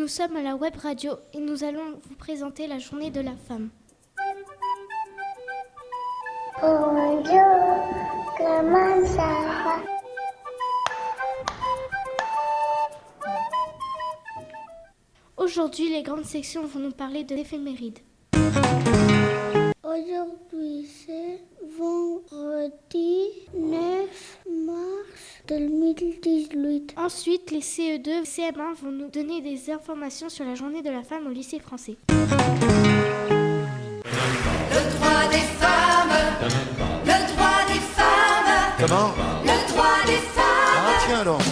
Nous sommes à la web radio et nous allons vous présenter la journée de la femme. Bonjour, comment ça va? Aujourd'hui, les grandes sections vont nous parler de l'éphéméride. Aujourd'hui, c'est vendredi 9 mars 2018. Ensuite, les CE2, CM1 vont nous donner des informations sur la journée de la femme au lycée français. Le droit des femmes, le droit des femmes. Comment? Le droit des femmes. Ah tiens donc.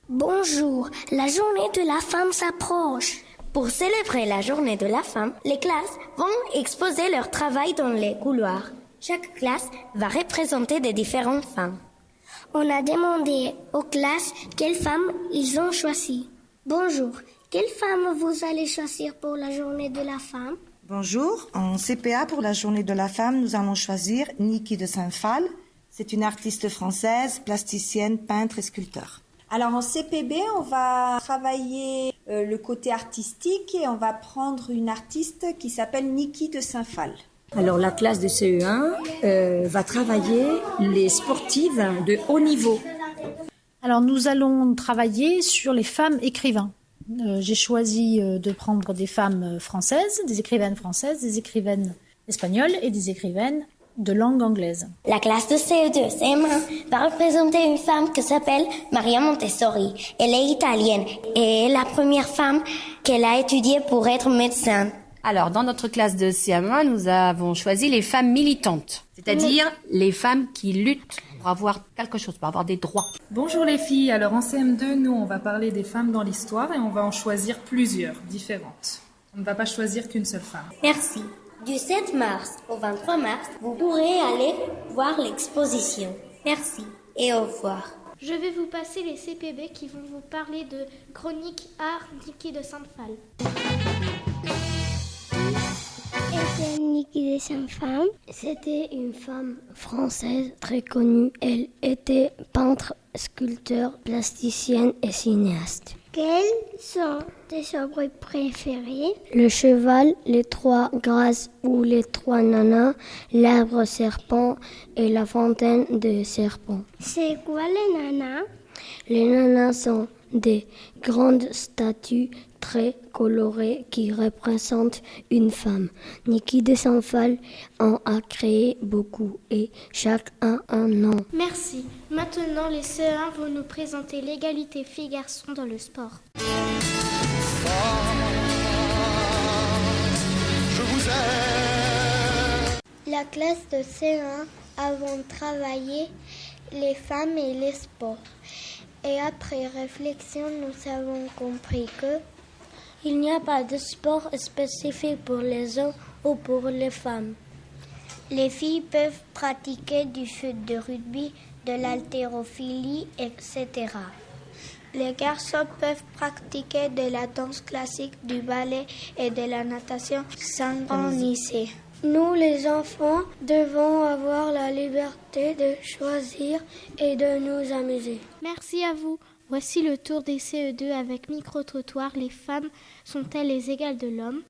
Bonjour, la journée de la femme s'approche. Pour célébrer la journée de la femme, les classes vont exposer leur travail dans les couloirs. Chaque classe va représenter des différentes femmes. On a demandé aux classes quelles femmes ils ont choisi. Bonjour, quelle femme vous allez choisir pour la journée de la femme? Bonjour, en CPA pour la journée de la femme, nous allons choisir Niki de Saint-Phal. C'est une artiste française, plasticienne, peintre et sculpteur. Alors en CPB, on va travailler le côté artistique et on va prendre une artiste qui s'appelle Niki de Saint-Phal. Alors la classe de CE1 va travailler les sportives de haut niveau. Alors nous allons travailler sur les femmes écrivains. J'ai choisi de prendre des femmes françaises, des écrivaines françaises, des écrivaines espagnoles et des écrivaines de langue anglaise. La classe de CE2, CM1 va représenter une femme qui s'appelle Maria Montessori. Elle est italienne et est la première femme qu'elle a étudiée pour être médecin. Alors, dans notre classe de CM1, nous avons choisi les femmes militantes, c'est-à-dire les femmes qui luttent pour avoir quelque chose, pour avoir des droits. Bonjour les filles, alors en CM2, nous on va parler des femmes dans l'histoire et on va en choisir plusieurs, différentes. On ne va pas choisir qu'une seule femme. Merci. Du 7 mars au 23 mars, vous pourrez aller voir l'exposition. Merci et au revoir. Je vais vous passer les CPB qui vont vous parler de Chronique Art Niki de Saint-Phal. C'était Niki de Saint-Phal. C'était une femme française très connue. Elle était peintre, sculpteur, plasticienne et cinéaste. Quelles sont tes œuvres préférées? Le cheval, les trois grâces ou les trois nanas, l'arbre serpent et la fontaine de serpents. C'est quoi les nanas? Les nanas sont des grandes statues très colorées qui représentent une femme. Niki de Saint-Phal en a créé beaucoup et chacun un nom. Merci. Maintenant, les CE1 vont nous présenter l'égalité filles-garçons dans le sport. Je vous aime. La classe de C1 avons travaillé les femmes et les sports. Et après réflexion, nous avons compris que il n'y a pas de sport spécifique pour les hommes ou pour les femmes. Les filles peuvent pratiquer du foot, de rugby, de l'haltérophilie, etc. Les garçons peuvent pratiquer de la danse classique, du ballet et de la natation synchronisée. Nous, les enfants, devons avoir la liberté de choisir et de nous amuser. Merci à vous. Voici le tour des CE2 avec micro-trottoir. Les femmes sont-elles les égales de l'homme?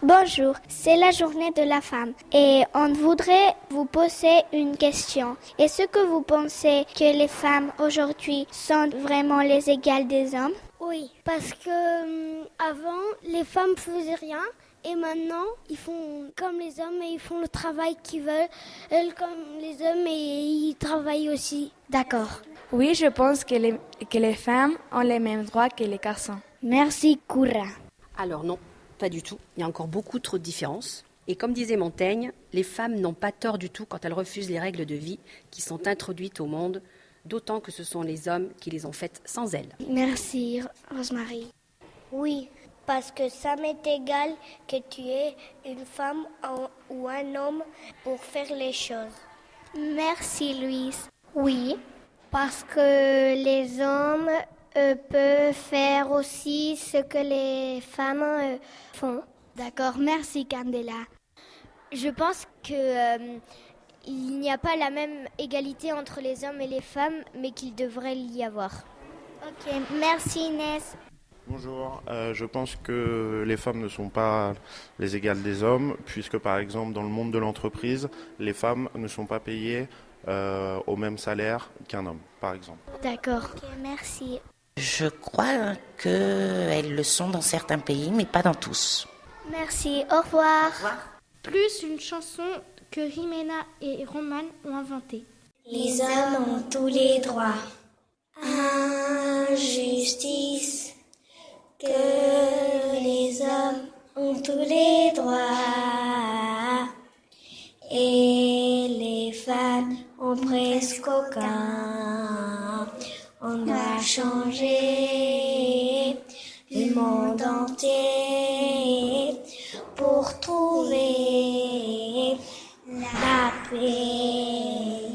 Bonjour, c'est la journée de la femme et on voudrait vous poser une question. Est-ce que vous pensez que les femmes aujourd'hui sont vraiment les égales des hommes? Oui, parce que avant, les femmes faisaient rien et maintenant, ils font comme les hommes et ils font le travail qu'ils veulent. Elles, comme les hommes, et ils travaillent aussi. D'accord. Oui, je pense que les femmes ont les mêmes droits que les garçons. Merci, Koura. Alors non, pas du tout. Il y a encore beaucoup trop de différences. Et comme disait Montaigne, les femmes n'ont pas tort du tout quand elles refusent les règles de vie qui sont introduites au monde, d'autant que ce sont les hommes qui les ont faites sans elles. Merci, Rosemary. Oui, parce que ça m'est égal que tu es une femme ou un homme pour faire les choses. Merci, Louise. Oui, parce que les hommes peut faire aussi ce que les femmes font. D'accord, merci Candela. Je pense que il n'y a pas la même égalité entre les hommes et les femmes, mais qu'il devrait y avoir. Ok, merci Inès. Bonjour, je pense que les femmes ne sont pas les égales des hommes, puisque par exemple dans le monde de l'entreprise, les femmes ne sont pas payées au même salaire qu'un homme, par exemple. D'accord. Ok, merci. Je crois qu'elles le sont dans certains pays, mais pas dans tous. Merci, au revoir. Au revoir. Plus une chanson que Rimena et Roman ont inventée. Les hommes ont tous les droits. Injustice. Que les hommes ont tous les droits. Et les femmes ont presque aucun. On doit changer le monde entier pour trouver la paix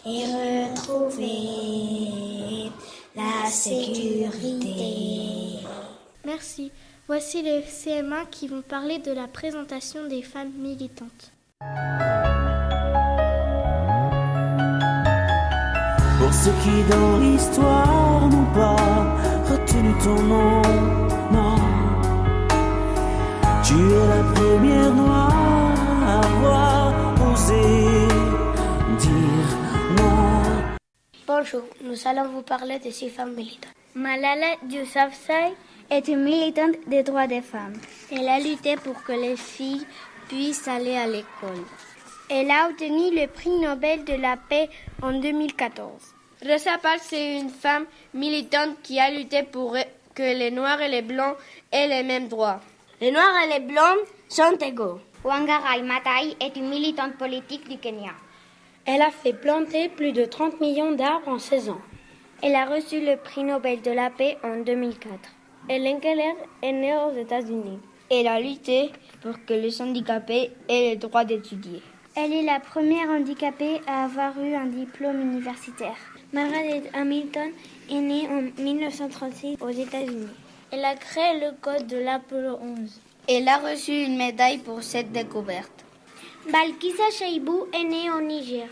et retrouver la sécurité. Merci. Voici les CM1 qui vont parler de la présentation des femmes militantes. Pour ceux qui dans l'histoire n'ont pas retenu ton nom, non. Tu es la première noire à avoir osé dire non. Bonjour, nous allons vous parler de ces femmes militantes. Malala Yousafzai est une militante des droits des femmes. Elle a lutté pour que les filles puissent aller à l'école. Elle a obtenu le prix Nobel de la paix en 2014. Rosa Parks, c'est une femme militante qui a lutté pour que les Noirs et les Blancs aient les mêmes droits. Les Noirs et les Blancs sont égaux. Wangari Maathai est une militante politique du Kenya. Elle a fait planter plus de 30 millions d'arbres en 16 ans. Elle a reçu le prix Nobel de la paix en 2004. Hélène Keller est née aux États-Unis. Elle a lutté pour que les handicapés aient le droit d'étudier. Elle est la première handicapée à avoir eu un diplôme universitaire. Margaret Hamilton est née en 1936 aux États-Unis. Elle a créé le code de l'Apollo 11. Elle a reçu une médaille pour cette découverte. Balkissa Cheibou est née au Niger.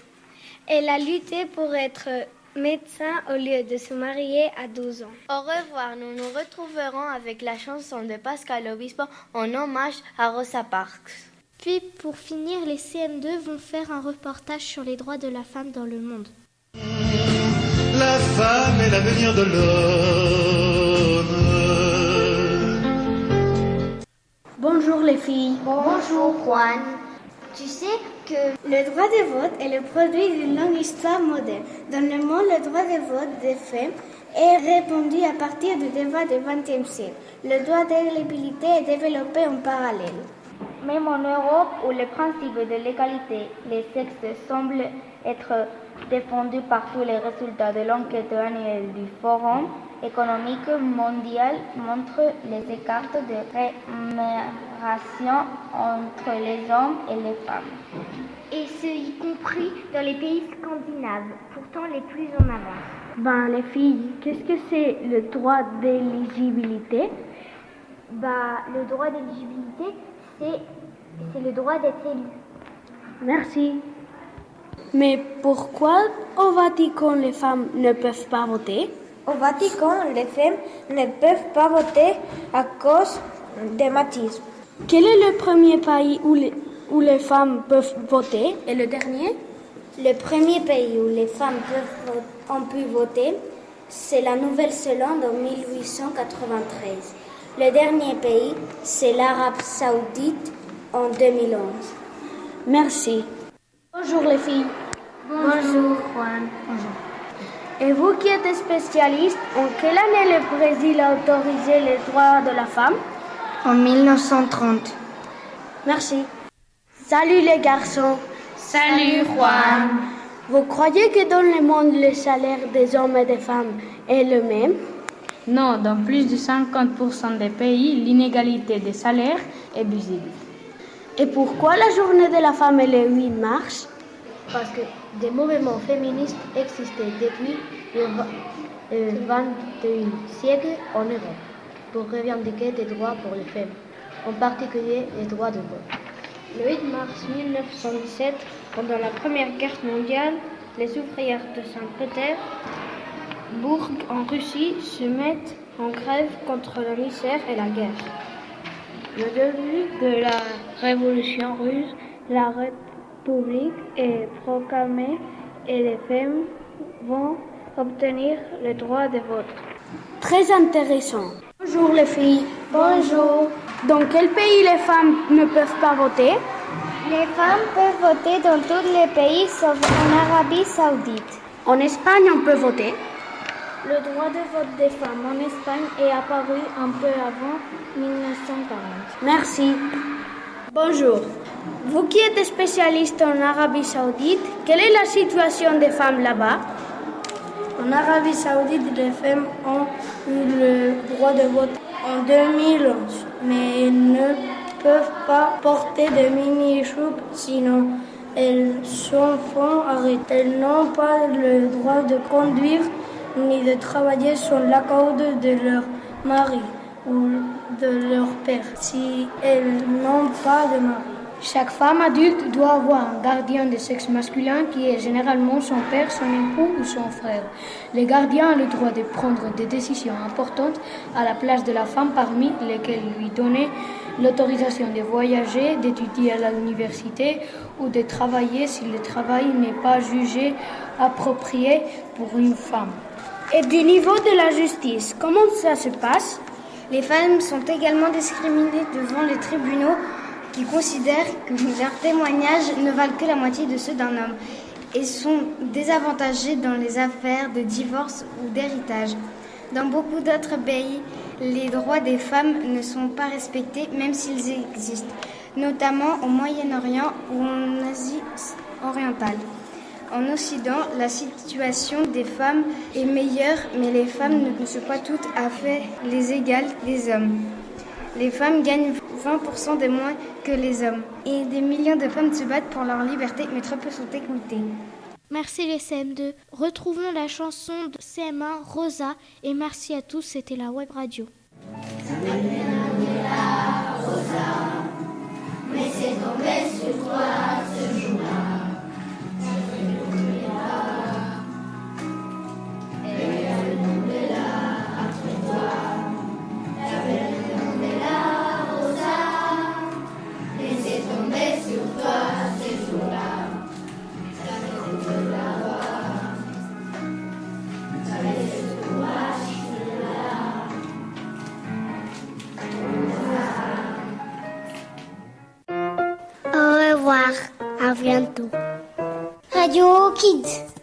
Elle a lutté pour être médecin au lieu de se marier à 12 ans. Au revoir, nous nous retrouverons avec la chanson de Pascal Obispo en hommage à Rosa Parks. Puis, pour finir, les CM2 vont faire un reportage sur les droits de la femme dans le monde. La femme est l'avenir de l'homme. Bonjour les filles. Bonjour Juan. Tu sais que le droit de vote est le produit d'une longue histoire moderne. Dans le monde, le droit de vote des femmes est répandu à partir du débat du XXe siècle. Le droit d'éligibilité est développé en parallèle. Même en Europe, où le principe de l'égalité des sexes semble être défendu par tous les résultats de l'enquête annuelle du Forum économique mondial montrent les écarts de rémunération entre les hommes et les femmes. Et ce, y compris dans les pays scandinaves, pourtant les plus en avance. Les filles, qu'est-ce que c'est le droit d'éligibilité? Le droit d'éligibilité, c'est le droit d'être élu. Merci. Mais pourquoi au Vatican les femmes ne peuvent pas voter? Au Vatican, les femmes ne peuvent pas voter à cause des machisme. Quel est le premier pays où les femmes peuvent voter? Et le dernier? Le premier pays où les femmes ont pu voter, c'est la Nouvelle-Zélande en 1893. Le dernier pays, c'est l'Arabie Saoudite en 2011. Merci. Bonjour les filles. Bonjour Juan. Bonjour. Et vous qui êtes spécialiste, en quelle année le Brésil a autorisé les droits de la femme? En 1930. Merci. Salut les garçons. Salut Juan. Vous croyez que dans le monde, le salaire des hommes et des femmes est le même? Non, dans plus de 50% des pays, l'inégalité des salaires est visible. Et pourquoi la journée de la femme est le 8 mars? Parce que Des mouvements féministes existaient depuis le XXI siècle en Europe pour revendiquer des droits pour les femmes, en particulier les droits de vote. Le 8 mars 1917, pendant la Première Guerre mondiale, les ouvrières de Saint-Pétersbourg en Russie se mettent en grève contre la misère et la guerre. Le début de la Révolution russe, la République est proclamée et les femmes vont obtenir le droit de vote. Très intéressant. Bonjour les filles. Bonjour. Dans quel pays les femmes ne peuvent pas voter? Les femmes peuvent voter dans tous les pays sauf en Arabie Saoudite. En Espagne, on peut voter. Le droit de vote des femmes en Espagne est apparu un peu avant 1940. Merci. Bonjour. Vous qui êtes spécialiste en Arabie Saoudite, quelle est la situation des femmes là-bas? En Arabie Saoudite, les femmes ont eu le droit de vote en 2011, mais elles ne peuvent pas porter de mini-jupes, sinon elles sont arrêtées. Elles n'ont pas le droit de conduire ni de travailler sans l'accord de leur mari ou de leur père, si elles n'ont pas de mari. Chaque femme adulte doit avoir un gardien de sexe masculin qui est généralement son père, son époux ou son frère. Le gardien a le droit de prendre des décisions importantes à la place de la femme, parmi lesquelles lui donner l'autorisation de voyager, d'étudier à l'université ou de travailler si le travail n'est pas jugé approprié pour une femme. Et du niveau de la justice, comment ça se passe? Les femmes sont également discriminées devant les tribunaux qui considèrent que leurs témoignages ne valent que la moitié de ceux d'un homme et sont désavantagées dans les affaires de divorce ou d'héritage. Dans beaucoup d'autres pays, les droits des femmes ne sont pas respectés même s'ils existent, notamment au Moyen-Orient ou en Asie orientale. En Occident, la situation des femmes est meilleure, mais les femmes ne sont pas toutes à fait les égales des hommes. Les femmes gagnent 20% de moins que les hommes. Et des millions de femmes se battent pour leur liberté, mais très peu sont écoutées. Merci les CM2. Retrouvons la chanson de CM1, Rosa. Et merci à tous, c'était la Web Radio. Mais c'est tombé sur toi ce jour-là. Au revoir, à bientôt. Radio Kids.